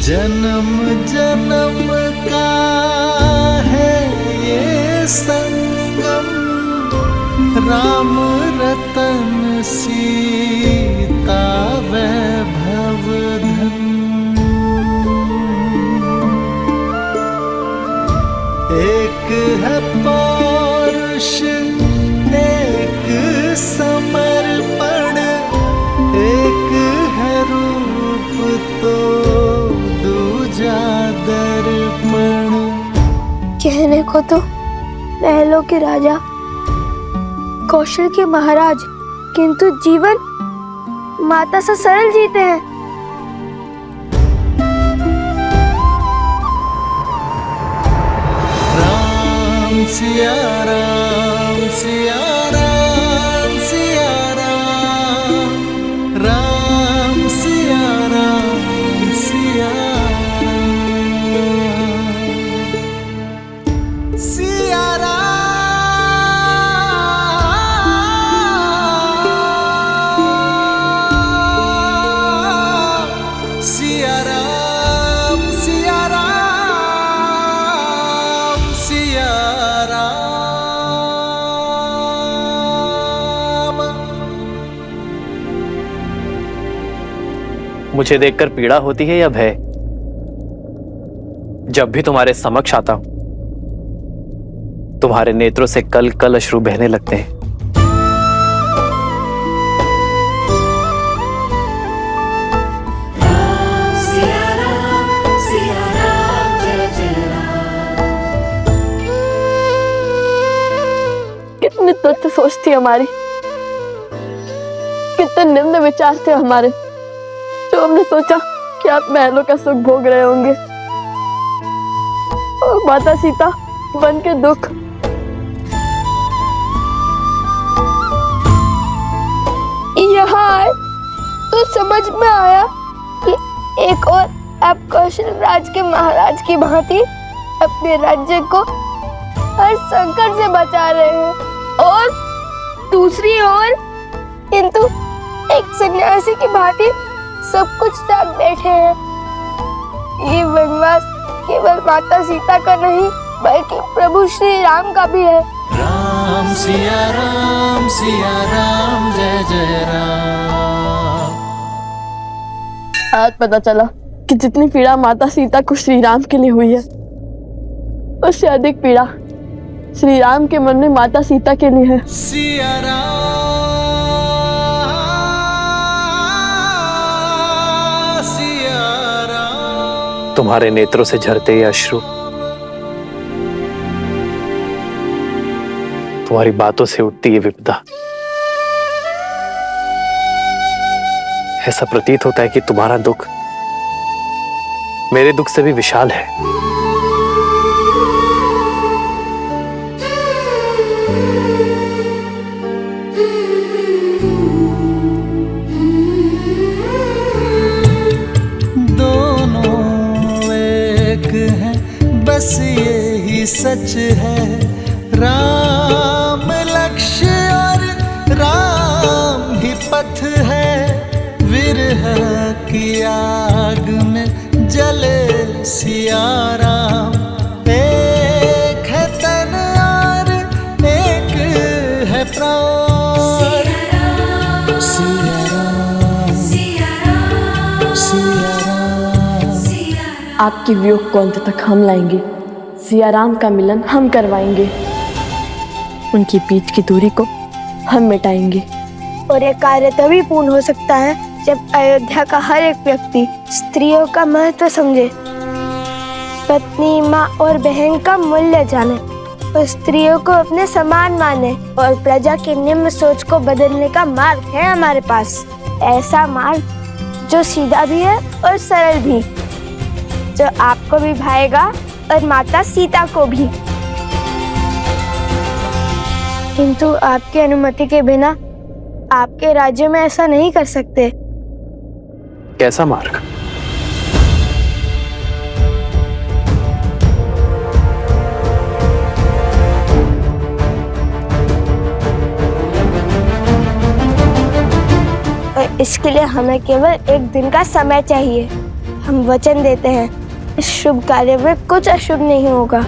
जन्म जन्म का है ये संगम, राम रतन सीता वैभव धन। एक है पौरुष एक समर्पण, एक है रूप तो दूजा दर्पण। कहने को तो महलों के राजा, कौशल के महाराज, किंतु जीवन माता सा सरल जीते हैं। राम सिया राम सिया राम सिया राम, राम सिया राम सिया राम, सिया राम सिया राम सिया राम सिया राम। मुझे देखकर पीड़ा होती है या भय? जब भी तुम्हारे समक्ष आता हूं, तुम्हारे नेत्रों से कल कल अश्रु बहने लगते हैं। कितनी तुच्छ सोच थी हमारी, कितने निम्न विचार थे हमारे, जो हमने सोचा कि आप महलों का सुख भोग रहे होंगे और माता सीता वन के दुख। यहाँ आए तो समझ में आया कि एक और आप कौशल राज के महाराज की भांति अपने राज्य को हर संकट से बचा रहे हैं, और दूसरी ओर किंतु एक सन्यासी की भांति सब कुछ त्याग बैठे हैं। ये वनवास केवल माता सीता का नहीं बल्कि प्रभु श्री राम का भी है। राम सिया राम जय जय राम। आज पता चला कि जितनी पीड़ा माता सीता को श्री राम के लिए हुई है, उससे अधिक पीड़ा श्री राम के मन में माता सीता के लिए है। सिया राम सिया राम। तुम्हारे नेत्रों से झरते ये अश्रु तुम्हारी बातों से उठती ये विपदा। ऐसा प्रतीत होता है कि तुम्हारा दुख मेरे दुख से भी विशाल है। दोनों एक हैं, बस यही सच है। राम लक्ष्य और राम ही पथ है, विरह की आग में जले सिया राम। एक है तन और एक है प्राण। सिया राम सिया राम सिया राम। आपके वियोग को अंत तक हम लाएंगे, सिया राम का मिलन हम करवाएंगे, उनकी बीच की दूरी को हम मिटाएंगे। और ये कार्य तभी पूर्ण हो सकता है जब अयोध्या का हर एक व्यक्ति स्त्रियों का महत्व समझे, पत्नी, माँ और बहन का मूल्य जाने, और स्त्रियों को अपने समान माने, और प्रजा की निम्न सोच को बदलने का मार्ग है हमारे पास। ऐसा मार्ग जो सीधा भी है और सरल भी, जो आपको भी भाएगा और माता सीता को भी। किंतु आपकी अनुमति के बिना आपके राज्य में ऐसा नहीं कर सकते। कैसा मार्ग? और इसके लिए हमें केवल एक दिन का समय चाहिए। हम वचन देते हैं इस शुभ कार्य में कुछ अशुभ नहीं होगा।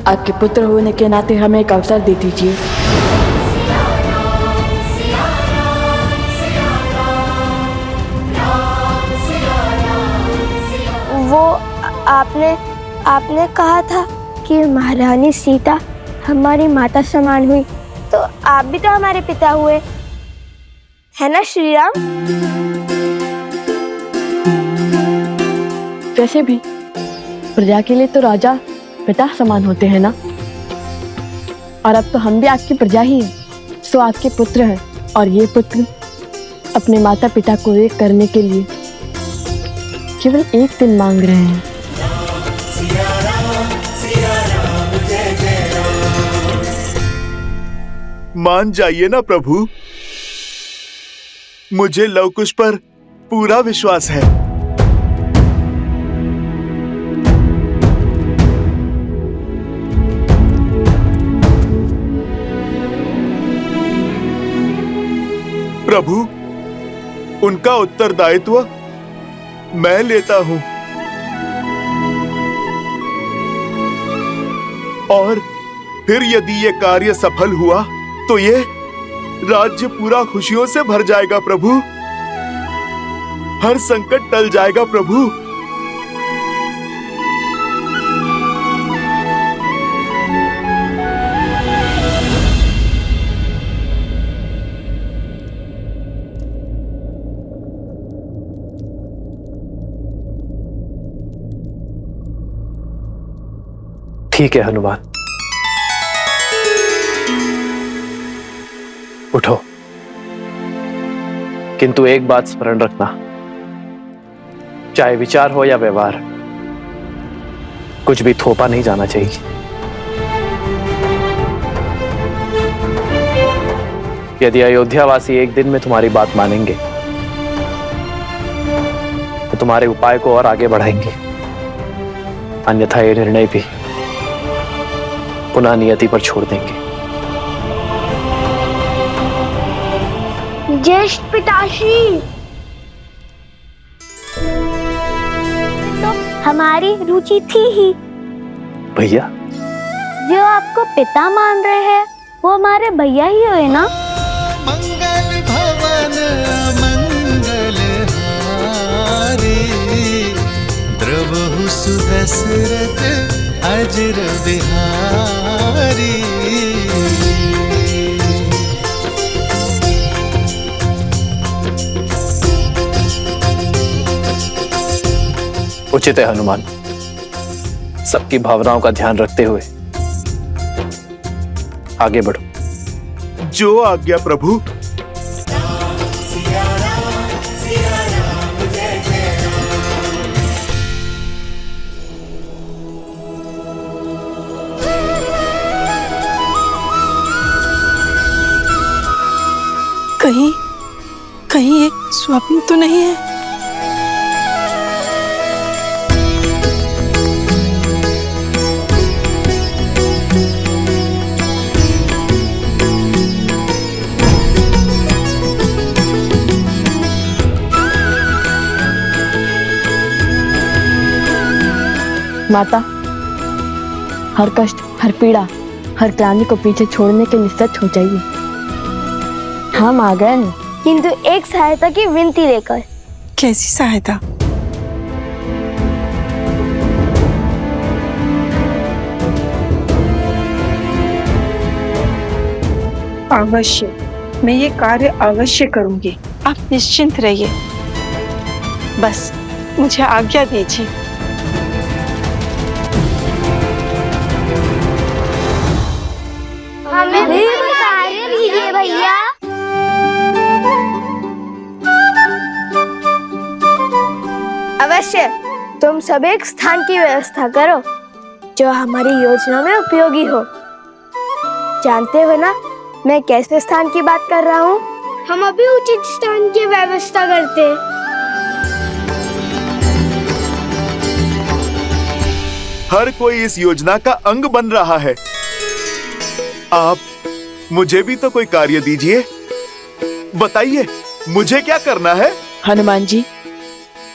आपके पुत्र होने के नाते हमें एक अवसर दे दीजिए। वो आपने कहा था कि महारानी सीता हमारी माता समान हुई, तो आप भी तो हमारे पिता हुए, है ना श्री राम? वैसे भी प्रजा के लिए तो राजा पिता समान होते हैं ना। और अब तो हम भी आपकी प्रजा ही हैं, सो आपके पुत्र हैं। और ये पुत्र अपने माता पिता को एक करने के लिए केवल एक दिन मांग रहे हैं। मान जाइए ना प्रभु, मुझे लव कुश पर पूरा विश्वास है। प्रभु, उनका उत्तरदायित्व मैं लेता हूं। और फिर यदि ये कार्य सफल हुआ तो ये राज्य पूरा खुशियों से भर जाएगा प्रभु। हर संकट टल जाएगा प्रभु। ठीक है हनुमान, उठो। किंतु एक बात स्मरण रखना, चाहे विचार हो या व्यवहार, कुछ भी थोपा नहीं जाना चाहिए। यदि अयोध्यावासी एक दिन में तुम्हारी बात मानेंगे तो तुम्हारे उपाय को और आगे बढ़ाएंगे, अन्यथा ये निर्णय भी पुनः नियति पर छोड़ देंगे। ज्येष्ठ पिताश्री, तो हमारी रुचि थी ही। भैया, जो आपको पिता मान रहे हैं वो हमारे भैया ही हुए ना। मंगल भवन मंगल हारी, द्रवहु सुदशरथ अजर बिहारी। उचित है हनुमान, सबकी भावनाओं का ध्यान रखते हुए आगे बढ़ो। जो आज्ञा प्रभु। कहीं एक स्वप्न तो नहीं है? माता, हर कष्ट, हर पीड़ा, हर क्लांति को पीछे छोड़ने के लिए सच हो जाइए। हम आ गए हैं, किंतु एक सहायता की विनती लेकर। कैसी सहायता? अवश्य, मैं ये कार्य अवश्य करूंगी। आप निश्चिंत रहिए, बस मुझे आज्ञा दीजिए। हमें भी कार्य दीजिए भैया। अवश्य, तुम सब एक स्थान की व्यवस्था करो जो हमारी योजना में उपयोगी हो। जानते हो ना मैं कैसे स्थान की बात कर रहा हूँ? हम अभी उचित स्थान की व्यवस्था करते। हर कोई इस योजना का अंग बन रहा है। आप मुझे भी तो कोई कार्य दीजिए। बताइए, मुझे क्या करना है? हनुमान जी,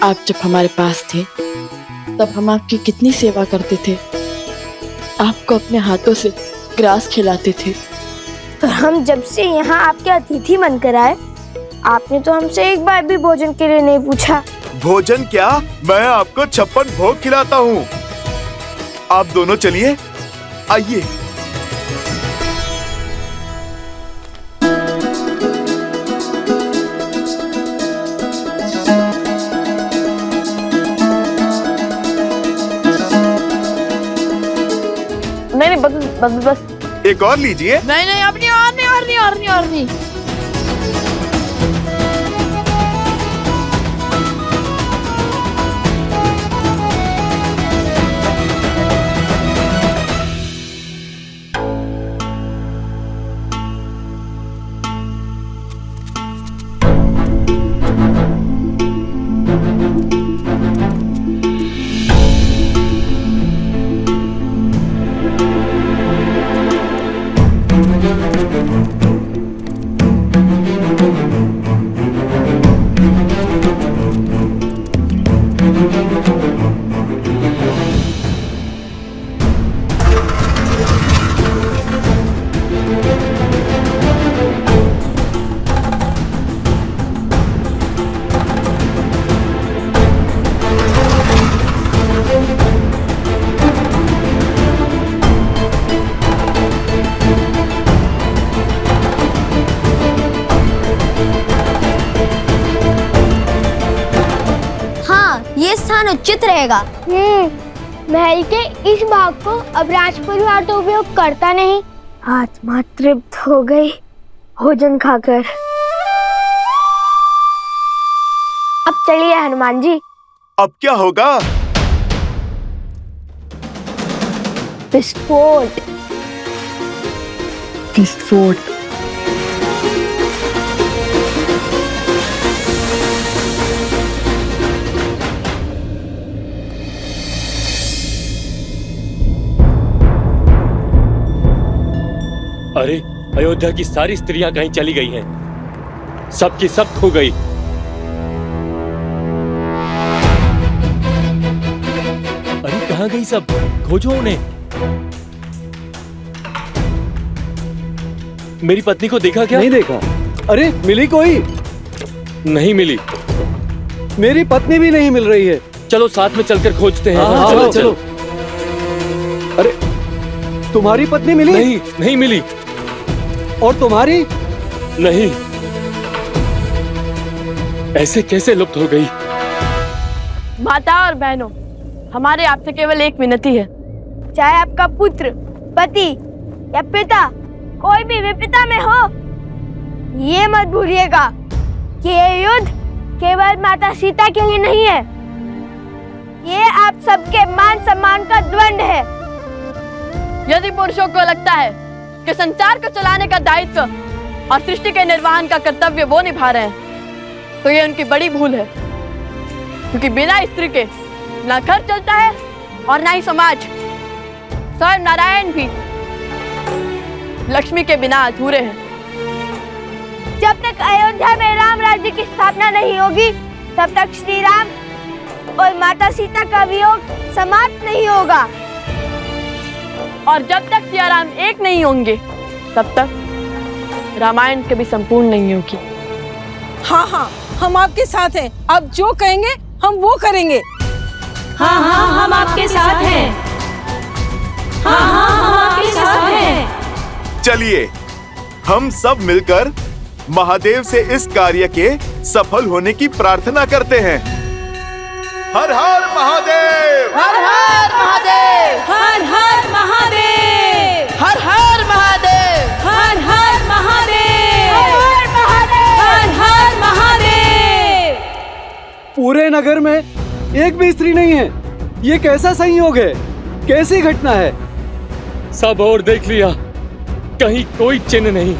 आप जब हमारे पास थे तब हम आपकी कितनी सेवा करते थे। आपको अपने हाथों से ग्रास खिलाते थे। पर हम जब से यहाँ आपके अतिथि बनकर आए, आपने तो हमसे एक बार भी भोजन के लिए नहीं पूछा। भोजन क्या, मैं आपको 56 भोग खिलाता हूँ। आप दोनों चलिए, आइए। नहीं, बस। एक और लीजिए। नहीं, अपनी और नहीं। ये स्थान उचित रहेगा। महल के इस भाग को अब राज परिवार तो उपयोग करता नहीं। आत्मा तृप्त हो गई भोजन खाकर। अब चलिए हनुमान जी। अब क्या होगा? विस्फोट। अरे, अयोध्या की सारी स्त्रियां कहीं चली गई हैं। सब की सब खो गई। अरे कहाँ गई सब? खोजो उन्हें। मेरी पत्नी को देखा क्या? नहीं देखा। अरे मिली कोई? नहीं मिली। मेरी पत्नी भी नहीं मिल रही है। चलो साथ में चलकर खोजते हैं। हाँ, चलो। अरे तुम्हारी पत्नी मिली? नहीं मिली। और तुम्हारी? नहीं। ऐसे कैसे लुप्त हो गई? माता और बहनों, हमारे आपसे केवल एक विनती है। चाहे आपका पुत्र, पति या पिता, कोई भी विपदा में हो, ये मत भूलिएगा कि ये युद्ध केवल माता सीता के लिए नहीं है। ये आप सबके मान सम्मान का द्वंद है। यदि पुरुषों को लगता है कि संसार को चलाने का दायित्व और सृष्टि के निर्वहन का कर्तव्य वो निभा रहे हैं, तो ये उनकी बड़ी भूल है। क्योंकि बिना स्त्री के ना घर चलता है और ना ही समाज। स्वयं नारायण भी लक्ष्मी के बिना अधूरे हैं। जब तक अयोध्या में राम राज्य की स्थापना नहीं होगी, तब तक श्री राम और माता सीता का वियोग समाप्त नहीं होगा। और जब तक सिया राम एक नहीं होंगे, तब तक रामायण कभी संपूर्ण नहीं होगी। हाँ, हम आपके साथ हैं। आप जो कहेंगे हम वो करेंगे। हाँ, हम आपके साथ हैं। हाँ, हम आपके साथ हैं। चलिए हम सब मिलकर महादेव से इस कार्य के सफल होने की प्रार्थना करते हैं। हर हर महादेव! हर हर महादेव! हर हर महादेव! हर हर महादेव! हर हर महादेव! हर हर महादेव! पूरे नगर में एक भी स्त्री नहीं है। ये कैसा संयोग है? कैसी घटना है? सब और देख लिया, कहीं कोई चिन्ह नहीं।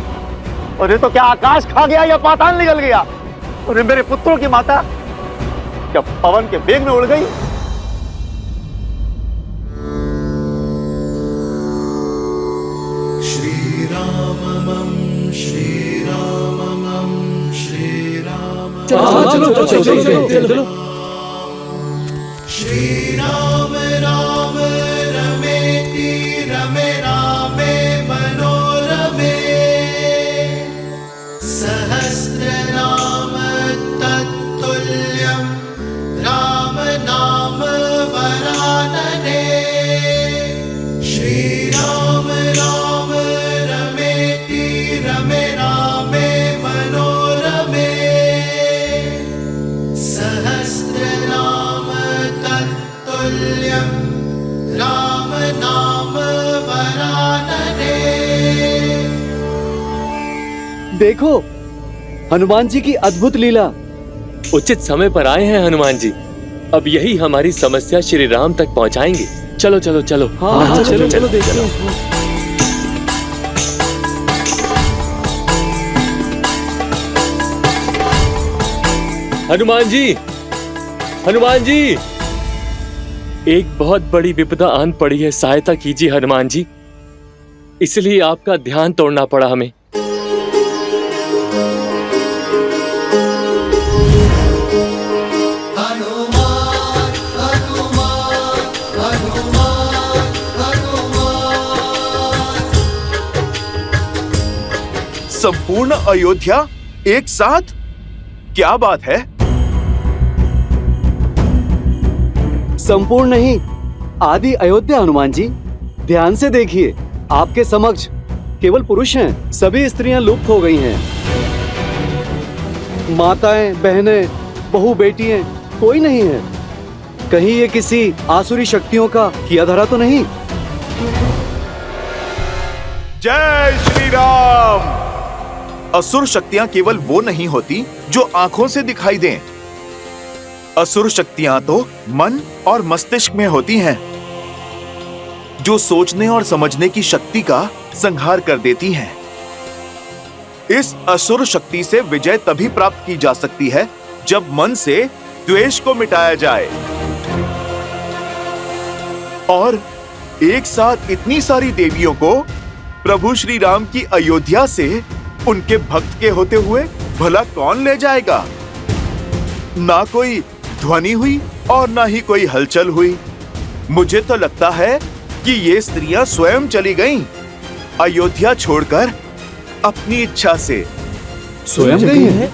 अरे तो क्या आकाश खा गया या पाताल निकल गया? अरे मेरे पुत्रों की माता क्या पवन के वेग में उड़ गई? श्री रामम श्री रामम श्री राम चलो। श्री राम राम रमेति रमे रामे मनोरमे सहस्रनाम तत्तुल्यं राम नाम वरानने। श्री राम राम रमेति रमे रामे मनोरमे सहस्रनाम तत्तुल्यं राम नाम वरानने। देखो हनुमान जी की अद्भुत लीला। उचित समय पर आए हैं हनुमान जी। अब यही हमारी समस्या श्री राम तक पहुंचाएंगे। चलो चलो चलो। हाँ, चलो देखो। हनुमान जी, हनुमान जी, एक बहुत बड़ी विपदा आन पड़ी है, सहायता कीजिए हनुमान जी। इसलिए आपका ध्यान तोड़ना पड़ा हमें। संपूर्ण अयोध्या एक साथ? क्या बात है? संपूर्ण नहीं, आदि अयोध्या हनुमान जी। ध्यान से देखिए, आपके समक्ष केवल पुरुष हैं, सभी स्त्रियां लुप्त हो गई हैं। माताएं, बहनें, बहू, बेटियां कोई नहीं है। कहीं ये किसी आसुरी शक्तियों का किया धरा तो नहीं? जय श्री राम। असुर शक्तियां केवल वो नहीं होती जो आंखों से दिखाई दें। असुर शक्तियां तो मन और मस्तिष्क में होती हैं, जो सोचने और समझने की शक्ति का संहार कर देती हैं। इस असुर शक्ति से विजय तभी प्राप्त की जा सकती है जब मन से द्वेष को मिटाया जाए। और एक साथ इतनी सारी देवियों को प्रभु श्री राम की अयोध्या से उनके भक्त के होते हुए भला कौन ले जाएगा? ना कोई ध्वनि हुई और ना ही कोई हलचल हुई। मुझे तो लगता है कि ये स्त्रियां स्वयं चली गईं, अयोध्या छोड़कर अपनी इच्छा से। स्वयं गई है?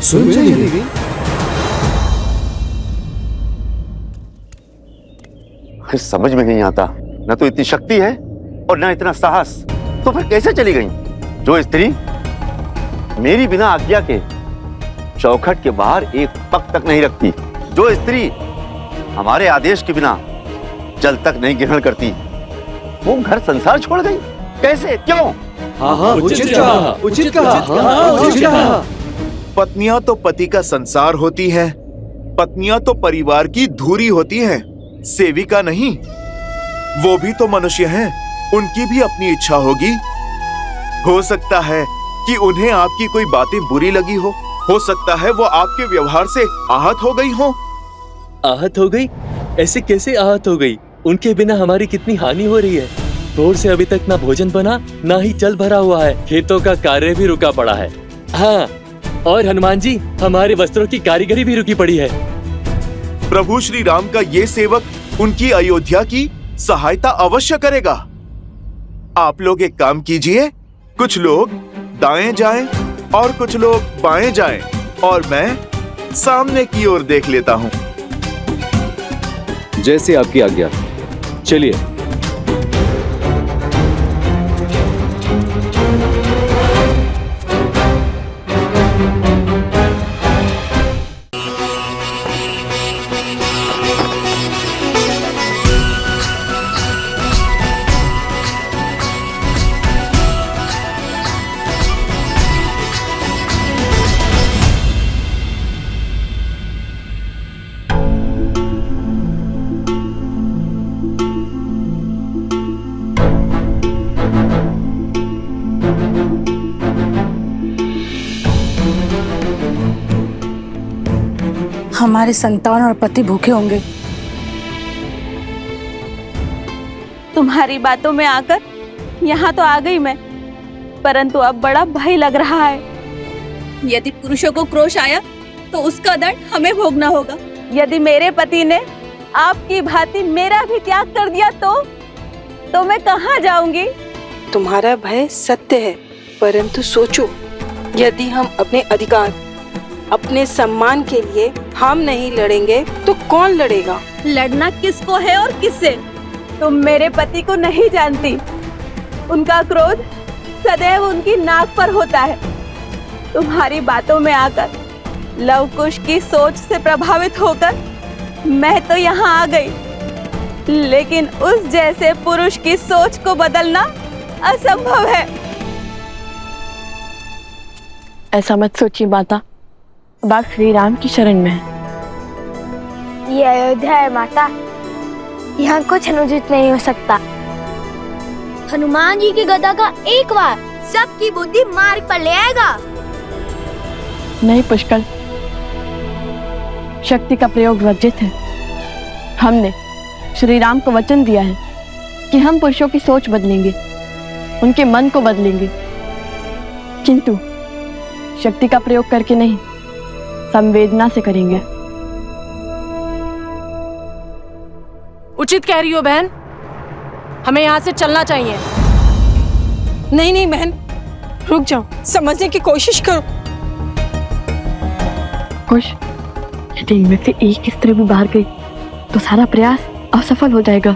स्वयं चली गई? समझ में नहीं आता, न तो इतनी शक्ति है और न इतना साहस, तो फिर कैसे चली गई? जो स्त्री मेरी बिना आज्ञा के चौखट के बाहर एक पग तक नहीं रखती, जो स्त्री हमारे आदेश के बिना जल तक नहीं ग्रहण करती, वो घर संसार छोड़ गई। कैसे? क्यों? हाँ, उचित कहा। पत्नियां तो पति का संसार होती हैं, पत्नियां तो परिवार की धुरी होती हैं, सेविका नहीं। वो भी तो मनुष्य हैं, उनकी भी अपनी इच्छा होगी। हो सकता है कि उन्हें आपकी कोई बातें बुरी लगी हो सकता है वो आपके व्यवहार से आहत हो गई हो। आहत हो गई? ऐसे कैसे आहत हो गई? उनके बिना हमारी कितनी हानि हो रही है। भोर से अभी तक ना भोजन बना, ना ही जल भरा हुआ है, खेतों का कार्य भी रुका पड़ा है। हाँ, और हनुमान जी, हमारे वस्त्रों की कारीगरी भी रुकी पड़ी है। प्रभु श्री राम का ये सेवक उनकी अयोध्या की सहायता अवश्य करेगा। आप लोग एक काम कीजिए, कुछ लोग दाएं जाएं और कुछ लोग बाएं जाएं, और मैं सामने की ओर देख लेता हूं। जैसे आपकी आज्ञा। चलिए। हमारे संतान और पति भूखे होंगे। तुम्हारी बातों में आकर यहाँ तो आ गई मैं, परंतु अब बड़ा भय लग रहा है। यदि पुरुषों को क्रोश आया तो उसका दंड हमें भोगना होगा। यदि मेरे पति ने आपकी भांति मेरा भी त्याग कर दिया तो मैं कहाँ जाऊंगी? तुम्हारा भय सत्य है, परंतु सोचो, यदि हम अपने अधिकार, अपने सम्मान के लिए हम नहीं लड़ेंगे तो कौन लड़ेगा? लड़ना किसको है और किससे? तुम मेरे पति को नहीं जानती। उनका क्रोध सदैव उनकी नाक पर होता है। तुम्हारी बातों में आकर, लव कुश की सोच से प्रभावित होकर मैं तो यहाँ आ गई, लेकिन उस जैसे पुरुष की सोच को बदलना असंभव है। ऐसा मत सोचिए माता, बात श्री राम की शरण में है। ये अयोध्या है माता, यहाँ कुछ अनुचित नहीं हो सकता। हनुमान जी की गदा का एक वार सबकी बुद्धि मार्ग पर ले आएगा। नहीं पुष्कर, शक्ति का प्रयोग वर्जित है। हमने श्री राम को वचन दिया है कि हम पुरुषों की सोच बदलेंगे, उनके मन को बदलेंगे, किंतु शक्ति का प्रयोग करके नहीं, संवेदना से करेंगे। उचित कह रही हो बहन, हमें यहाँ से चलना चाहिए। नहीं नहीं बहन, रुक जाओ, समझने की कोशिश करो। खुश, यदि इनमें से एक स्त्री भी बाहर गई तो सारा प्रयास असफल हो जाएगा,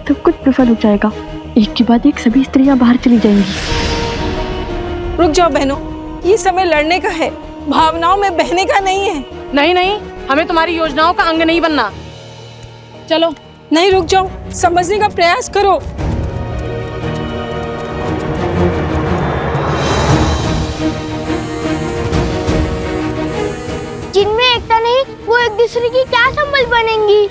सब कुछ विफल हो जाएगा। एक के बाद एक सभी स्त्रियां बाहर चली जाएंगी। रुक जाओ बहनों, ये समय लड़ने का है, भावनाओं में बहने का नहीं है। नहीं नहीं, हमें तुम्हारी योजनाओं का अंग नहीं बनना। चलो। नहीं, रुक जाओ, समझने का प्रयास करो। जिनमें एकता नहीं, वो एक दूसरे की क्या संबल बनेंगी?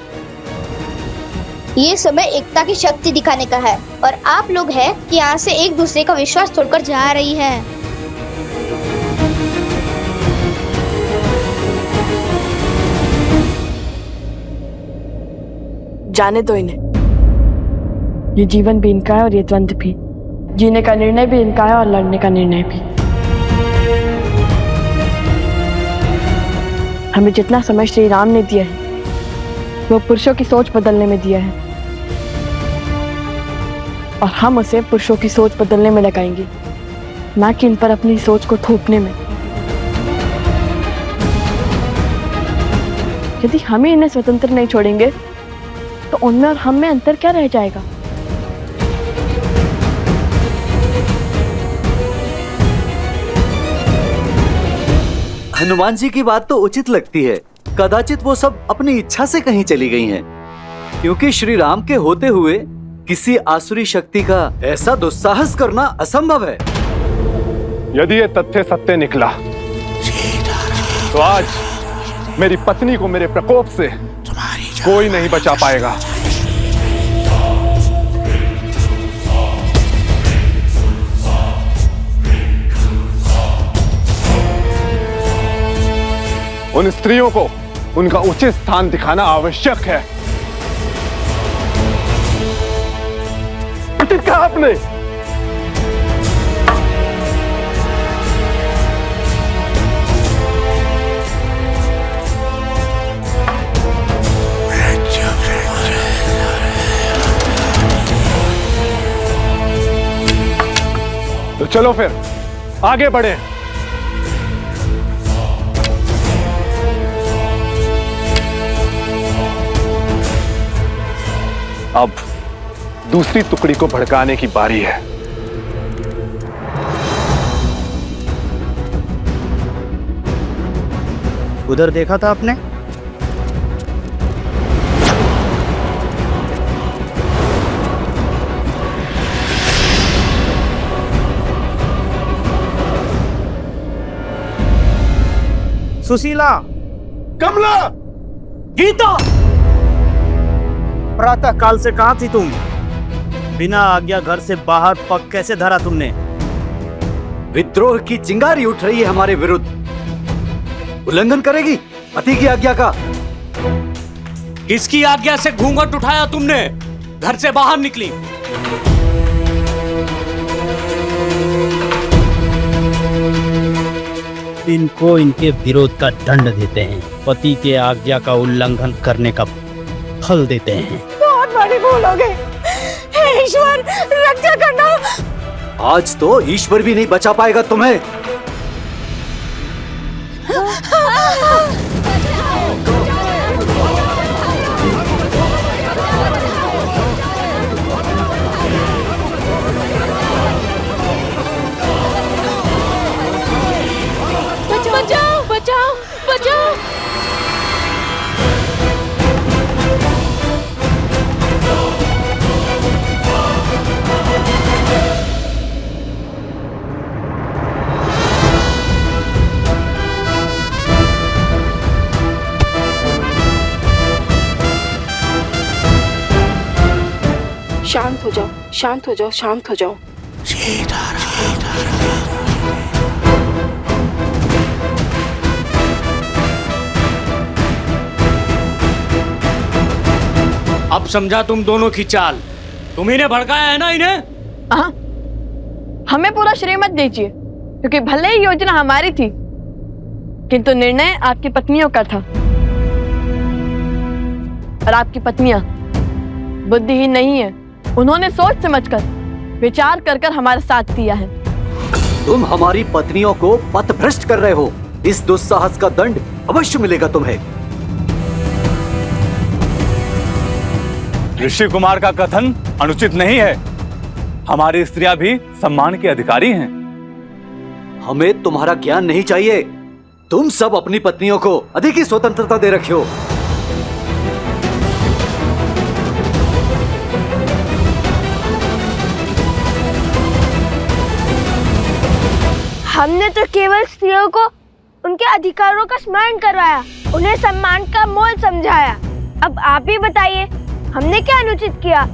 ये समय एकता की शक्ति दिखाने का है, और आप लोग हैं कि यहाँ से एक दूसरे का विश्वास तोड़कर जा रही है। जाने दो इन्हें। ये जीवन भी इनका है और ये द्वंद्व भी। जीने का निर्णय भी इनका है और लड़ने का निर्णय भी। हमें जितना समय श्री राम ने दिया है, वो पुरुषों की सोच बदलने में दिया है, और हम उसे पुरुषों की सोच बदलने में लगाएंगे, ना कि इन पर अपनी सोच को थोपने में। यदि हमें इन्हें स्वतंत्र नहीं छोड़ेंगे तो उनमें और हम में अंतर क्या रह जाएगा? हनुमान जी की बात तो उचित लगती है। कदाचित वो सब अपनी इच्छा से कहीं चली गई हैं, क्योंकि श्री राम के होते हुए किसी आसुरी शक्ति का ऐसा दुस्साहस करना असंभव है। यदि ये तथ्य सत्य निकला तो आज मेरी पत्नी को मेरे प्रकोप से कोई नहीं बचा पाएगा। उन स्त्रियों को उनका उचित स्थान दिखाना आवश्यक है। उचित कहा आपने। तो चलो फिर आगे बढ़े। अब दूसरी टुकड़ी को भड़काने की बारी है। उधर देखा था आपने? सुशीला, कमला, गीता, प्रातः काल से कहां थी तुम? बिना आज्ञा घर से बाहर पग कैसे धरा तुमने? विद्रोह की चिंगारी उठ रही है हमारे विरुद्ध। उल्लंघन करेगी पति की आज्ञा का। किसकी आज्ञा से घूंघट उठाया तुमने? घर से बाहर निकली। इनको इनके विरोध का दंड देते हैं, पति के आज्ञा का उल्लंघन करने का फल देते हैं। बहुत बड़ी भूल हो गई, हे ईश्वर रक्षा करना। आज तो ईश्वर भी नहीं बचा पाएगा तुम्हें। बचाओ बचाओ बचाओ। शांत हो जाओ, शांत हो जाओ, शांत हो जाओ। अब समझा तुम दोनों की चाल। तुम ही ने भड़काया है ना इन्हें। हाँ, हमें पूरा श्रेय मत दीजिए, क्योंकि भले ही योजना हमारी थी, किंतु निर्णय आपकी पत्नियों का था। और आपकी पत्नियां बुद्धिहीन नहीं है, उन्होंने सोच समझकर विचार कर कर हमारा साथ दिया है। तुम हमारी पत्नियों को पथभ्रष्ट कर रहे हो। इस दुस्साहस का दंड अवश्य मिलेगा तुम्हें। ऋषि कुमार का कथन अनुचित नहीं है। हमारी स्त्रियां भी सम्मान के अधिकारी हैं। हमें तुम्हारा ज्ञान नहीं चाहिए। तुम सब अपनी पत्नियों को अधिक ही स्वतंत्रता दे रखे हो। हमने तो केवल स्त्रियों को उनके अधिकारों का स्मरण करवाया, उन्हें सम्मान का मोल समझाया। अब आप ही बताइए, हमने क्या अनुचित किया?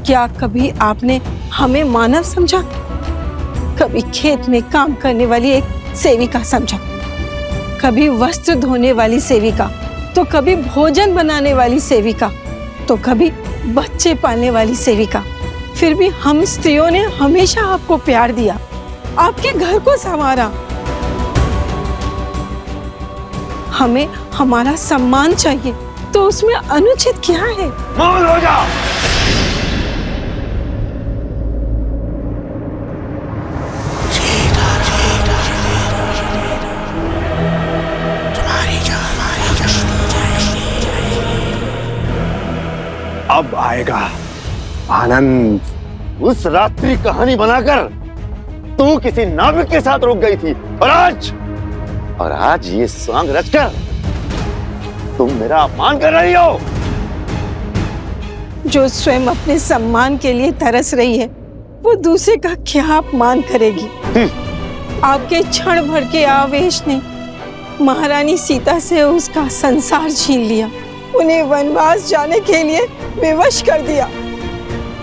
क्या कभी आपने हमें मानव समझा? कभी खेत में काम करने वाली एक सेविका समझा, कभी वस्त्र धोने वाली सेविका, तो कभी भोजन बनाने वाली सेविका, तो कभी बच्चे पालने वाली सेविका। फिर भी हम स्त्रियों ने हमेशा आपको प्यार दिया, आपके घर को संवारा। हमें हमारा सम्मान चाहिए, तो उसमें अनुचित क्या है? मौन हो जा। अब आएगा आनंद। उस रात्रि कहानी बनाकर तू किसी नाविक के साथ रुक गई थी, और आज ये सॉन्ग रचकर तुम मेरा अपमान कर रही हो। जो स्वयं अपने सम्मान के लिए तरस रही है, वो दूसरे का क्या अपमान करेगी? आपके क्षण भर के आवेश ने महारानी सीता से उसका संसार छीन लिया, उन्हें वनवास जाने के लिए विवश कर दिया।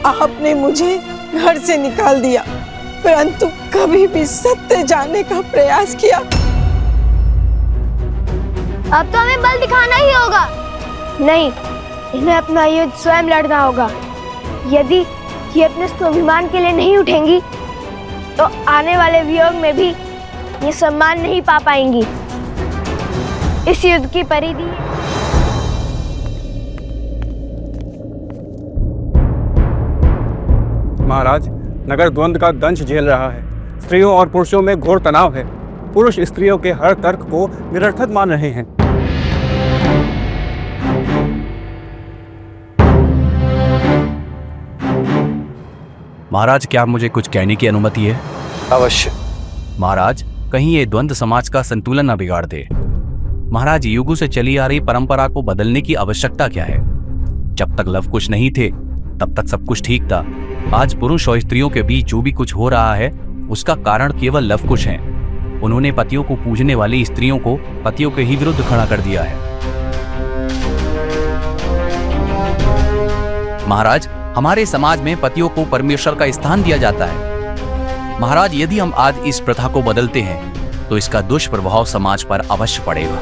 आपने मुझे घर से निकाल दिया, परंतु कभी भी सत्य जानने का प्रयास किया? अब तो हमें बल दिखाना ही होगा। नहीं, इन्हें अपना युद्ध स्वयं लड़ना होगा। यदि ये अपने स्वाभिमान के लिए नहीं उठेंगी, तो आने वाले वियोग में भी ये सम्मान नहीं पा पाएंगी। इस युद्ध की परिधि महाराज, नगर द्वंद्व का दंश झेल रहा है। स्त्रियों और पुरुषों में घोर तनाव है। पुरुष स्त्रियों के हर तर्क को निरर्थक मान रहे हैं। महाराज, क्या मुझे कुछ कहने की अनुमति है? अवश्य। महाराज, कहीं ये द्वंद्व समाज का संतुलन न बिगाड़ दे। महाराज, युगों से चली आ रही परंपरा को बदलने की आवश्यकता क्या है? जब तक लव कुश नहीं थे, तब तक सब कुछ ठीक था। आज पुरुष और स्त्रियों के बीच जो भी कुछ हो रहा है, उसका कारण केवल लव कुश है। उन्होंने पतियों को पूजने वाली स्त्रियों को पतियों के ही विरुद्ध खड़ा कर दिया है। महाराज, हमारे समाज में पतियों को परमेश्वर का स्थान दिया जाता है। महाराज, यदि हम आज इस प्रथा को बदलते हैं, तो इसका दुष्प्रभाव समाज पर अवश्य पड़ेगा।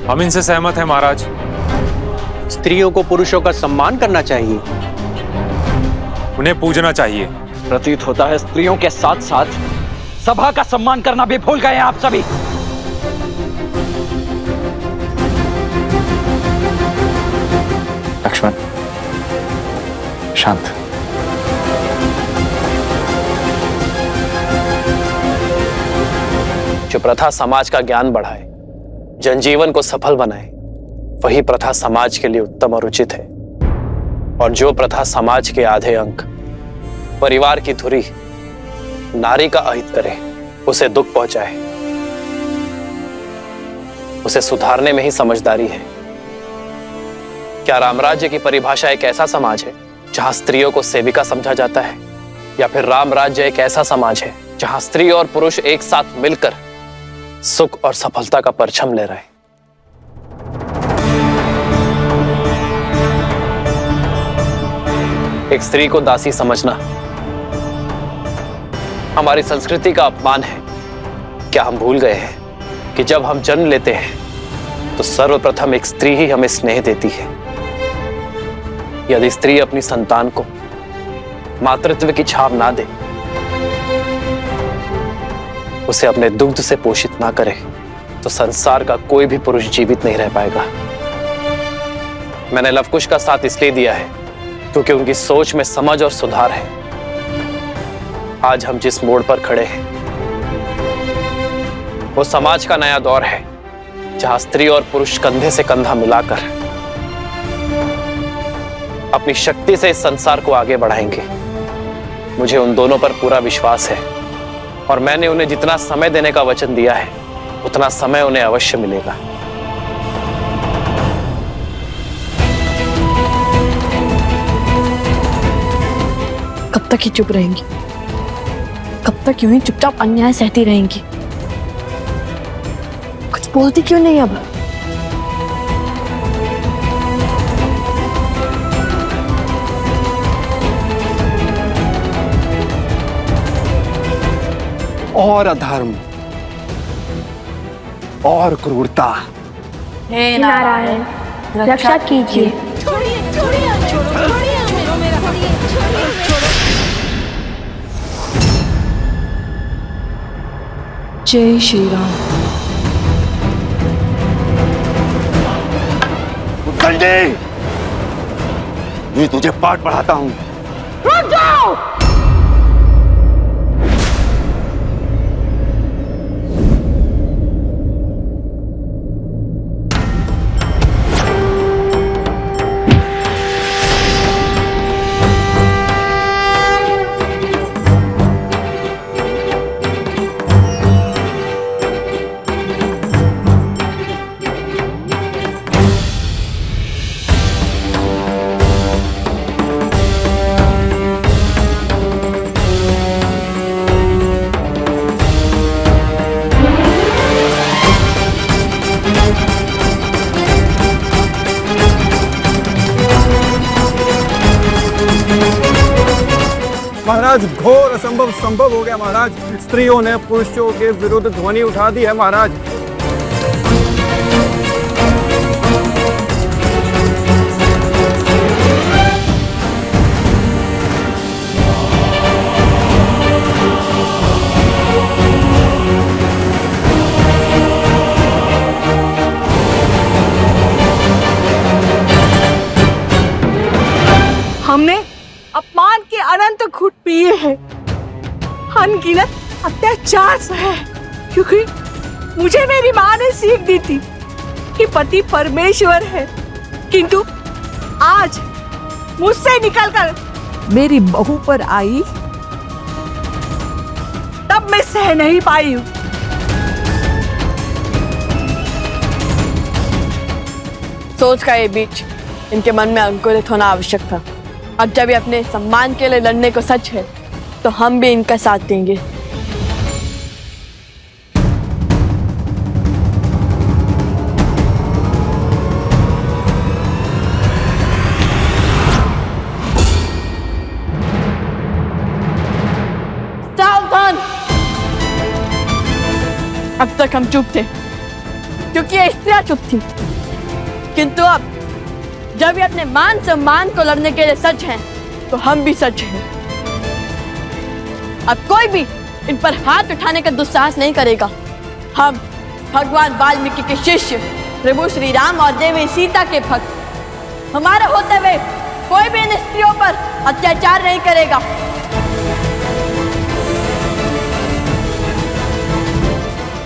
हम इनसे सहमत हैं महाराज। स्त्रियों को पुरुषों का सम्मान करना चाहिए, उन्हें पूजना चाहिए। प्रतीत होता है स्त्रियों के साथ साथ सभा का सम्मान करना भी भूल गए हैं आप सभी। लक्ष्मण, शांत। जो प्रथा समाज का ज्ञान बढ़ाए, जनजीवन को सफल बनाए, वही प्रथा समाज के लिए उत्तम और उचित है। और जो प्रथा समाज के आधे अंक, परिवार की धुरी, नारी का अहित करे, उसे दुख पहुंचाए, उसे सुधारने में ही समझदारी है। क्या रामराज्य की परिभाषा एक ऐसा समाज है जहां स्त्रियों को सेविका समझा जाता है, या फिर रामराज्य एक ऐसा समाज है जहां स्त्री और पुरुष एक साथ मिलकर सुख और सफलता का परचम ले रहे हैं? एक स्त्री को दासी समझना हमारी संस्कृति का अपमान है। क्या हम भूल गए हैं कि जब हम जन्म लेते हैं तो सर्वप्रथम एक स्त्री ही हमें स्नेह देती है। यदि स्त्री अपनी संतान को मातृत्व की छाप ना दे, उसे अपने दुग्ध से पोषित ना करे, तो संसार का कोई भी पुरुष जीवित नहीं रह पाएगा। मैंने लवकुश का साथ इसलिए दिया है क्योंकि उनकी सोच में समझ और सुधार है। आज हम जिस मोड़ पर खड़े हैं वो समाज का नया दौर है, जहां स्त्री और पुरुष कंधे से कंधा मिलाकर अपनी शक्ति से इस संसार को आगे बढ़ाएंगे। मुझे उन दोनों पर पूरा विश्वास है और मैंने उन्हें जितना समय देने का वचन दिया है उतना समय उन्हें अवश्य मिलेगा। कब तक ही चुप रहेंगी? कब तक यूं ही चुपचाप अन्याय सहती रहेंगी? कुछ बोलती क्यों नहीं अब? और अधर्म और क्रूरता। हे नारायण, रक्षा कीजिए। जय श्री राम। संजय, मैं तुझे पाठ पढ़ाता हूं। रुक जाओ। महाराज, घोर असंभव संभव हो गया महाराज। स्त्रियों ने पुरुषों के विरुद्ध ध्वनि उठा दी है महाराज। हमने अपमान के अनंत घुट पिए हैं, अनगिनत अत्याचार सहे, क्योंकि मुझे मेरी माँ ने सीख दी थी कि पति परमेश्वर है। किंतु आज मुझसे निकलकर मेरी बहू पर आई, तब मैं सह नहीं पाई हूँ। सोच का ये बीच इनके मन में अंकुरित होना आवश्यक था। अब जब ये अपने सम्मान के लिए लड़ने को सच है, तो हम भी इनका साथ देंगे। सावधान! अब तक हम चुप थे क्योंकि ये स्त्रियां चुप थी, किंतु अब जब ये अपने मान सम्मान को लड़ने के लिए सच हैं, तो हम भी सच हैं। अब कोई भी इन पर हाथ उठाने का दुस्साहस नहीं करेगा। हम भगवान वाल्मीकि के शिष्य प्रभु श्री राम और देवी सीता के भक्त, हमारे होते हुए कोई भी इन स्त्रियों पर अत्याचार नहीं करेगा।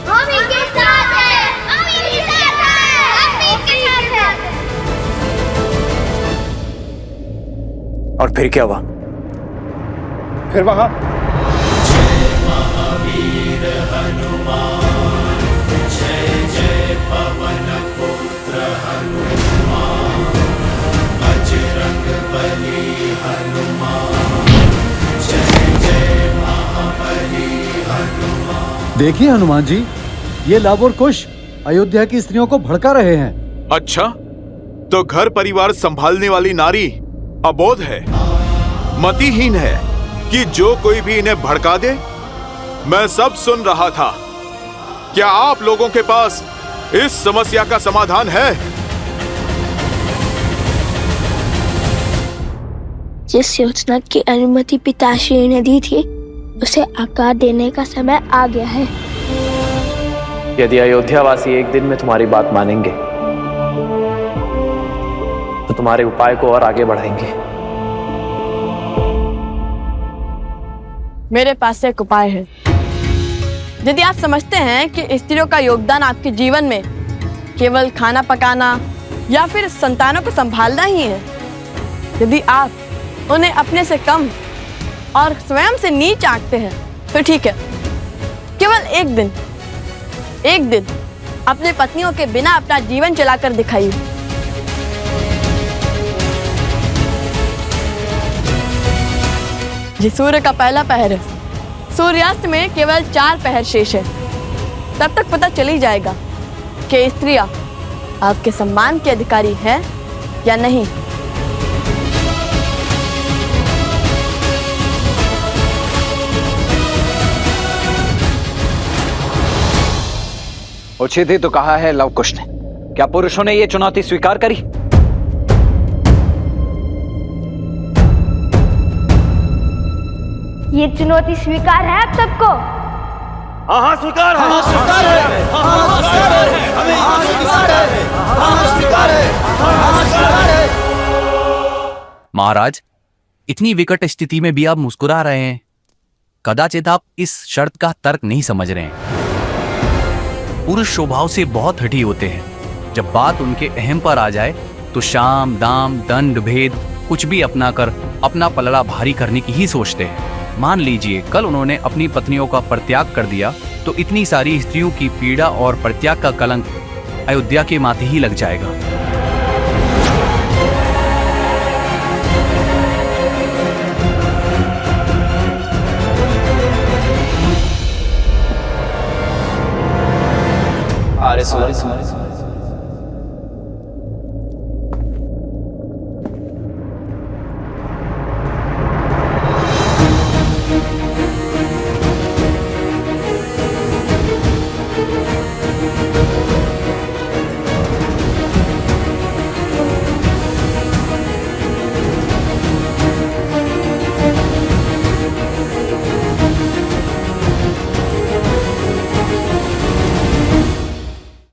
हम इनके साथ हैं, हम इनके साथ हैं, हम इनके साथ हैं। और फिर क्या हुआ? फिर वहां महावीर हनुमान, जय जय पवन पुत्र हनुमान, बजरंग बली हनुमान, जय जय महाबली हनुमान। देखिए हनुमान जी, ये लव और कुश अयोध्या की स्त्रियों को भड़का रहे हैं। अच्छा, तो घर परिवार संभालने वाली नारी अबोध है, मतिहीन है कि जो कोई भी इन्हें भड़का दे। मैं सब सुन रहा था। क्या आप लोगों के पास इस समस्या का समाधान है? जिस योजना की अनुमति पिताश्री ने दी थी, उसे आकार देने का समय आ गया है। यदि अयोध्यावासी एक दिन में तुम्हारी बात मानेंगे तो तुम्हारे उपाय को और आगे बढ़ाएंगे। मेरे पास एक उपाय है। यदि आप समझते हैं कि स्त्रियों का योगदान आपके जीवन में केवल खाना पकाना या फिर संतानों को संभालना ही है, यदि आप उन्हें अपने से कम और स्वयं से नीच आंकते हैं, तो ठीक है, केवल एक दिन अपने पत्नियों के बिना अपना जीवन चलाकर दिखाइए। ये सूर्य का पहला पहर है। सूर्यास्त में केवल 4 पहर शेष है। तब तक पता चल ही जाएगा कि स्त्रियां आपके सम्मान के अधिकारी है या नहीं। उचित ही तो कहा है लव कुश ने। क्या पुरुषों ने ये चुनौती स्वीकार करी? ये चुनौती स्वीकार है आप सबको? हाँ हाँ स्वीकार है, हाँ स्वीकार है, हाँ स्वीकार है, हमें हाँ स्वीकार है, हाँ स्वीकार है, हाँ स्वीकार है। महाराज, इतनी विकट स्थिति में भी आप मुस्कुरा रहे हैं। कदाचित आप इस शर्त का तर्क नहीं समझ रहे हैं। पुरुष स्वभाव से बहुत हठी होते हैं। जब बात उनके अहम पर आ जाए तो शाम दाम दंड भेद कुछ भी अपना कर अपना पलड़ा भारी करने की ही सोचते हैं। मान लीजिए कल उन्होंने अपनी पत्नियों का परित्याग कर दिया तो इतनी सारी स्त्रियों की पीड़ा और परित्याग का कलंक अयोध्या के माथे ही लग जाएगा। अरे सुनो,